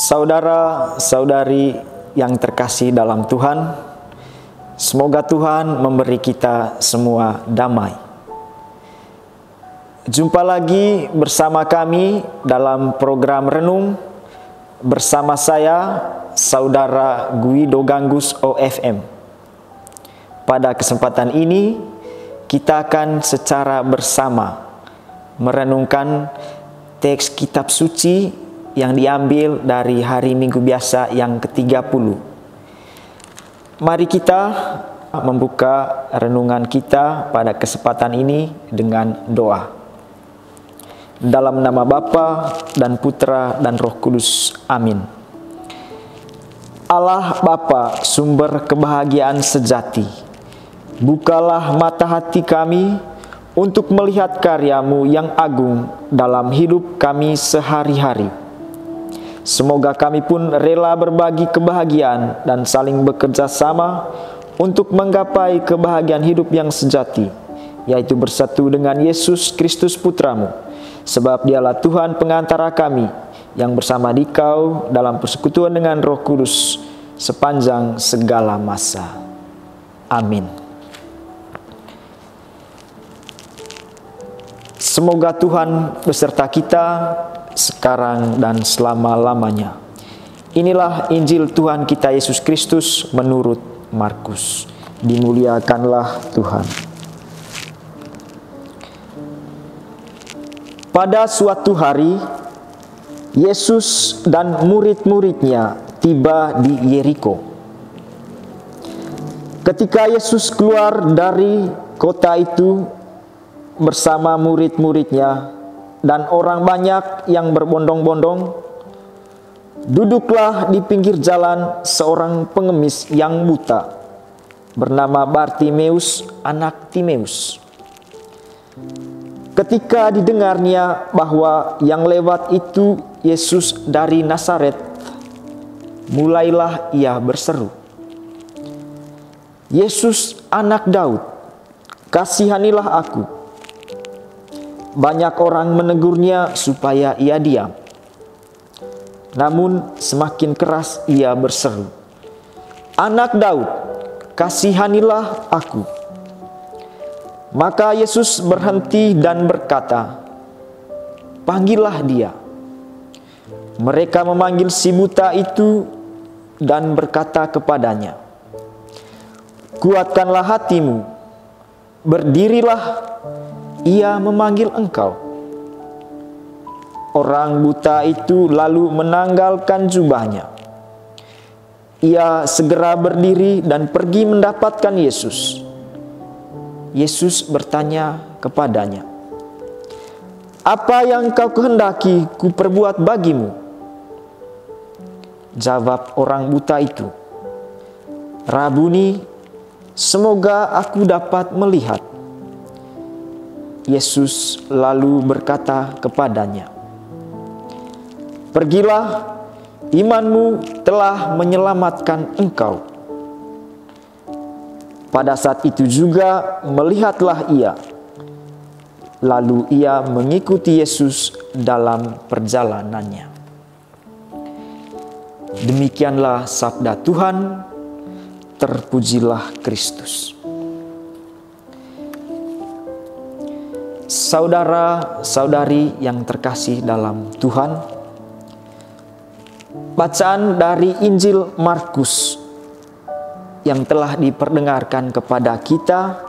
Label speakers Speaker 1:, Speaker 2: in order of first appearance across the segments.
Speaker 1: Saudara-saudari yang terkasih dalam Tuhan, semoga Tuhan memberi kita semua damai. Jumpa lagi bersama kami dalam program Renung bersama saya, Saudara Guido Ganggus OFM. Pada kesempatan ini, kita akan secara bersama merenungkan teks kitab suci yang diambil dari hari Minggu biasa yang ke-30. Mari kita membuka renungan kita pada kesempatan ini dengan doa. Dalam nama Bapa dan Putra dan Roh Kudus. Amin. Allah Bapa, sumber kebahagiaan sejati, bukalah mata hati kami untuk melihat karya-Mu yang agung dalam hidup kami sehari-hari. Semoga kami pun rela berbagi kebahagiaan dan saling bekerja sama untuk menggapai kebahagiaan hidup yang sejati, yaitu bersatu dengan Yesus Kristus Putra-Mu, sebab Dialah Tuhan pengantara kami yang bersama Dikau dalam persekutuan dengan Roh Kudus sepanjang segala masa. Amin. Semoga Tuhan beserta kita sekarang dan selama-lamanya. Inilah Injil Tuhan kita Yesus Kristus menurut Markus. Dimuliakanlah Tuhan. Pada suatu hari, Yesus dan murid-muridnya tiba di Yeriko. Ketika Yesus keluar dari kota itu bersama murid-muridnya dan orang banyak yang berbondong-bondong, duduklah di pinggir jalan seorang pengemis yang buta bernama Bartimeus, anak Timeus. Ketika didengarnya bahwa yang lewat itu Yesus dari Nazaret, mulailah ia berseru, "Yesus, anak Daud, kasihanilah aku." Banyak orang menegurnya supaya ia diam. Namun semakin keras ia berseru, "Anak Daud, kasihanilah aku." Maka Yesus berhenti dan berkata, "Panggillah dia." Mereka memanggil si buta itu dan berkata kepadanya, "Kuatkanlah hatimu, berdirilah, ia memanggil engkau." Orang buta itu lalu menanggalkan jubahnya. Ia segera berdiri dan pergi mendapatkan Yesus. Yesus bertanya kepadanya, "Apa yang kau kehendaki ku perbuat bagimu?" Jawab orang buta itu, "Rabuni, semoga aku dapat melihat." Yesus lalu berkata kepadanya, "Pergilah, imanmu telah menyelamatkan engkau." Pada saat itu juga melihatlah ia. Lalu ia mengikuti Yesus dalam perjalanannya. Demikianlah sabda Tuhan, terpujilah Kristus. Saudara-saudari yang terkasih dalam Tuhan, bacaan dari Injil Markus yang telah diperdengarkan kepada kita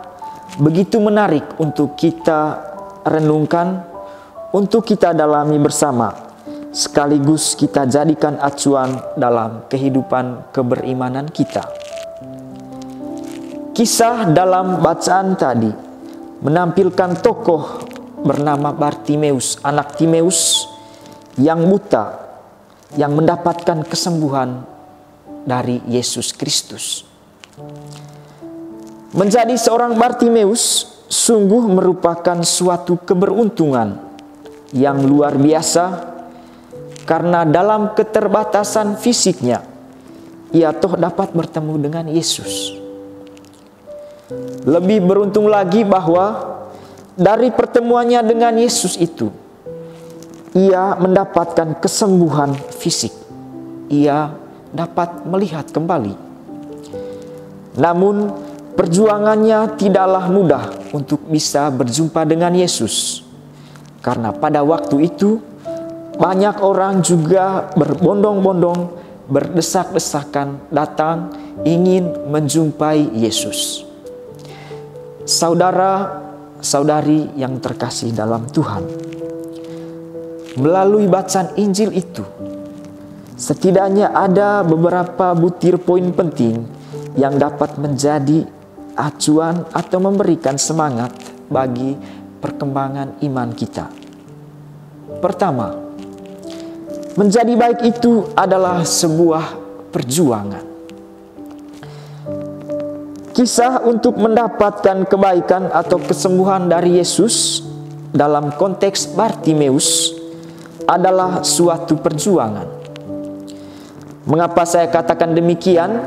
Speaker 1: begitu menarik untuk kita renungkan, untuk kita dalami bersama, sekaligus kita jadikan acuan dalam kehidupan keberimanan kita. Kisah dalam bacaan tadi menampilkan tokoh bernama Bartimeus, anak Timeus yang buta, yang mendapatkan kesembuhan dari Yesus Kristus. Menjadi seorang Bartimeus sungguh merupakan suatu keberuntungan yang luar biasa, karena dalam keterbatasan fisiknya ia toh dapat bertemu dengan Yesus. Lebih beruntung lagi bahwa dari pertemuannya dengan Yesus itu, ia mendapatkan kesembuhan fisik. ia dapat melihat kembali. Namun perjuangannya tidaklah mudah untuk bisa berjumpa dengan Yesus. Karena pada waktu itu banyak orang juga berbondong-bondong, berdesak-desakan datang ingin menjumpai Yesus. Saudara-saudari yang terkasih dalam Tuhan, melalui bacaan Injil itu, setidaknya ada beberapa butir poin penting yang dapat menjadi acuan atau memberikan semangat bagi perkembangan iman kita. Pertama, menjadi baik itu adalah sebuah perjuangan. Kisah untuk mendapatkan kebaikan atau kesembuhan dari Yesus dalam konteks Bartimeus adalah suatu perjuangan. Mengapa saya katakan demikian?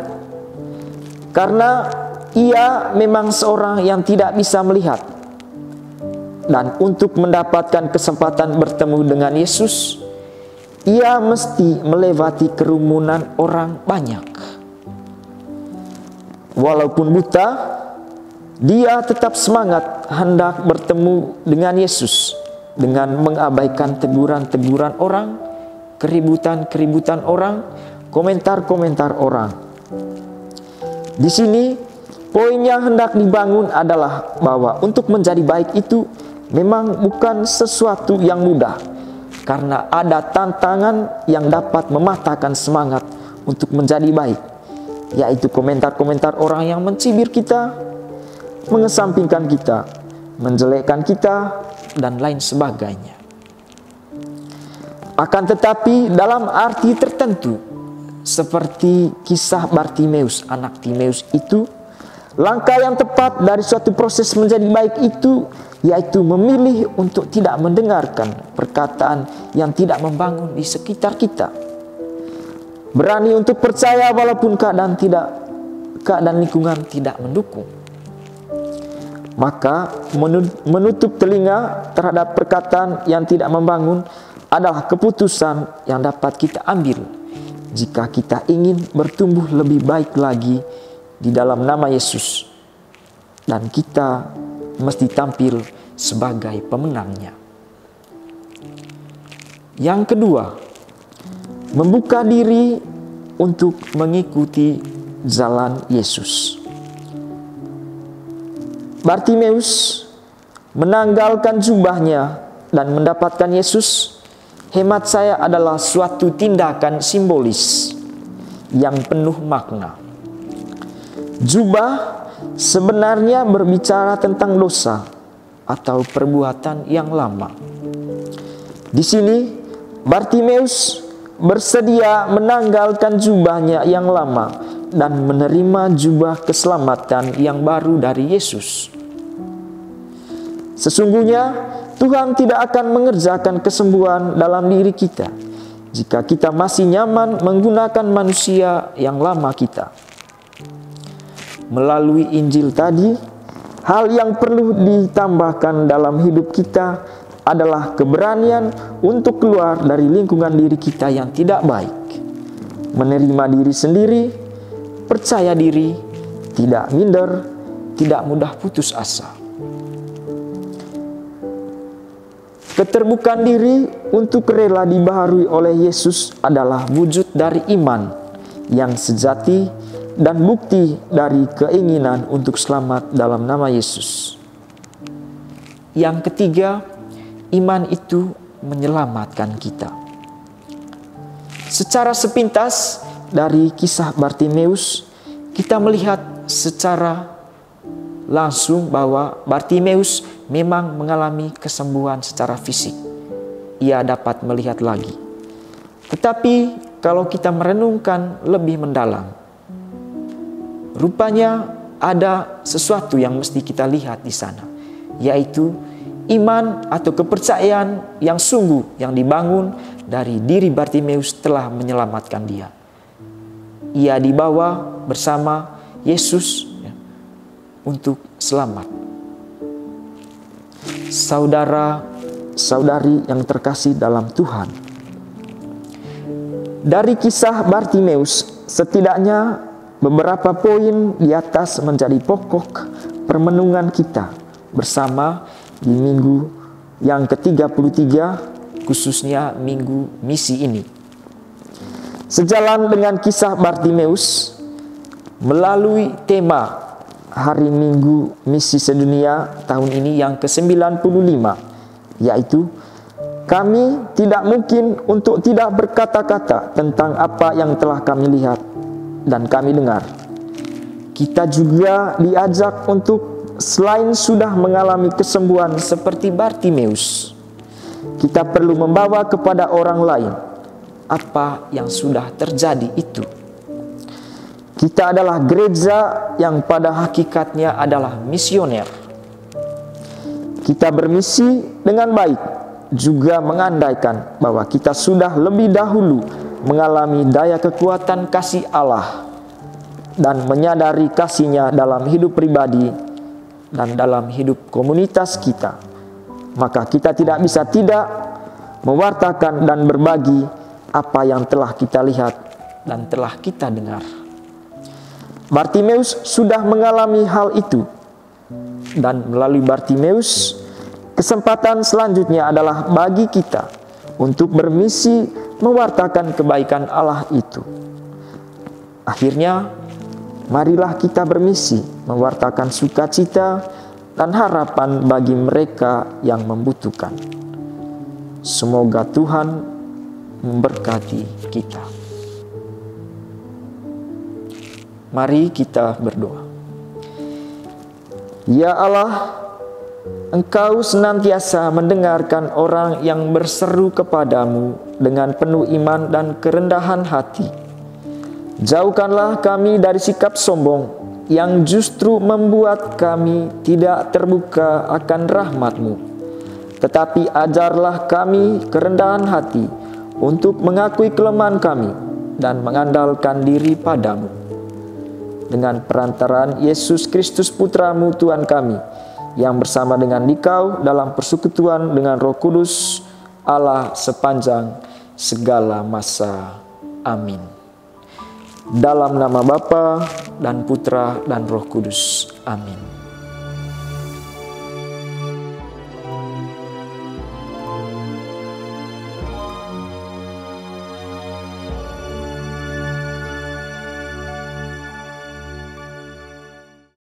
Speaker 1: Karena ia memang seorang yang tidak bisa melihat. Dan untuk mendapatkan kesempatan bertemu dengan Yesus, ia mesti melewati kerumunan orang banyak. Walaupun buta, dia tetap semangat hendak bertemu dengan Yesus dengan mengabaikan teguran-teguran orang, keributan-keributan orang, komentar-komentar orang. Di sini poin yang hendak dibangun adalah bahwa untuk menjadi baik itu memang bukan sesuatu yang mudah, karena ada tantangan yang dapat mematahkan semangat untuk menjadi baik, yaitu komentar-komentar orang yang mencibir kita, mengesampingkan kita, menjelekkan kita, dan lain sebagainya. Akan tetapi dalam arti tertentu, seperti kisah Bartimeus, anak Timeus itu, langkah yang tepat dari suatu proses menjadi baik itu yaitu memilih untuk tidak mendengarkan perkataan yang tidak membangun di sekitar kita. Berani untuk percaya walaupun keadaan lingkungan tidak mendukung. Maka menutup telinga terhadap perkataan yang tidak membangun adalah keputusan yang dapat kita ambil jika kita ingin bertumbuh lebih baik lagi di dalam nama Yesus, dan kita mesti tampil sebagai pemenangnya. Yang kedua, membuka diri untuk mengikuti jalan Yesus. Bartimeus menanggalkan jubahnya dan mendapatkan Yesus, hemat saya adalah suatu tindakan simbolis yang penuh makna. Jubah sebenarnya berbicara tentang dosa atau perbuatan yang lama. Di sini Bartimeus bersedia menanggalkan jubahnya yang lama dan menerima jubah keselamatan yang baru dari Yesus. Sesungguhnya Tuhan tidak akan mengerjakan kesembuhan dalam diri kita jika kita masih nyaman menggunakan manusia yang lama kita. Melalui Injil tadi, hal yang perlu ditambahkan dalam hidup kita adalah keberanian untuk keluar dari lingkungan diri kita yang tidak baik, menerima diri sendiri, percaya diri, tidak minder, tidak mudah putus asa. Keterbukaan diri untuk rela dibaharui oleh Yesus adalah wujud dari iman yang sejati dan bukti dari keinginan untuk selamat dalam nama Yesus. Yang ketiga, iman itu menyelamatkan kita. Secara sepintas dari kisah Bartimeus, kita melihat secara langsung bahwa Bartimeus memang mengalami kesembuhan secara fisik. Ia dapat melihat lagi. Tetapi kalau kita merenungkan lebih mendalam, rupanya ada sesuatu yang mesti kita lihat di sana, yaitu iman atau kepercayaan yang sungguh yang dibangun dari diri Bartimeus telah menyelamatkan dia. Ia dibawa bersama Yesus untuk selamat. Saudara-saudari yang terkasih dalam Tuhan, Dari kisah Bartimeus, setidaknya beberapa poin di atas menjadi pokok permenungan kita bersama di minggu yang ke-33, khususnya minggu misi ini. Sejalan dengan kisah Bartimeus, melalui tema Hari Minggu Misi Sedunia tahun ini yang ke-95, yaitu kami tidak mungkin untuk tidak berkata-kata tentang apa yang telah kami lihat dan kami dengar. Kita juga diajak untuk selain sudah mengalami kesembuhan seperti Bartimeus, kita perlu membawa kepada orang lain apa yang sudah terjadi itu. Kita adalah gereja yang pada hakikatnya adalah misioner. Kita bermisi dengan baik, juga mengandaikan bahwa kita sudah lebih dahulu mengalami daya kekuatan kasih Allah dan menyadari kasih-Nya dalam hidup pribadi dan dalam hidup komunitas kita. Maka kita tidak bisa tidak mewartakan dan berbagi apa yang telah kita lihat dan telah kita dengar. Bartimeus sudah mengalami hal itu, dan melalui Bartimeus, kesempatan selanjutnya adalah bagi kita untuk bermisi mewartakan kebaikan Allah itu. Akhirnya, marilah kita bermisi mewartakan sukacita dan harapan bagi mereka yang membutuhkan. Semoga Tuhan memberkati kita. Mari kita berdoa. Ya Allah, Engkau senantiasa mendengarkan orang yang berseru kepadamu dengan penuh iman dan kerendahan hati. Jauhkanlah kami dari sikap sombong yang justru membuat kami tidak terbuka akan rahmat-Mu. Tetapi ajarlah kami kerendahan hati untuk mengakui kelemahan kami dan mengandalkan diri padamu. Dengan perantaraan Yesus Kristus Putra-Mu Tuhan kami, yang bersama dengan Dikau dalam persekutuan dengan Roh Kudus, Allah sepanjang segala masa. Amin. Dalam nama Bapa dan Putra dan Roh Kudus. Amin.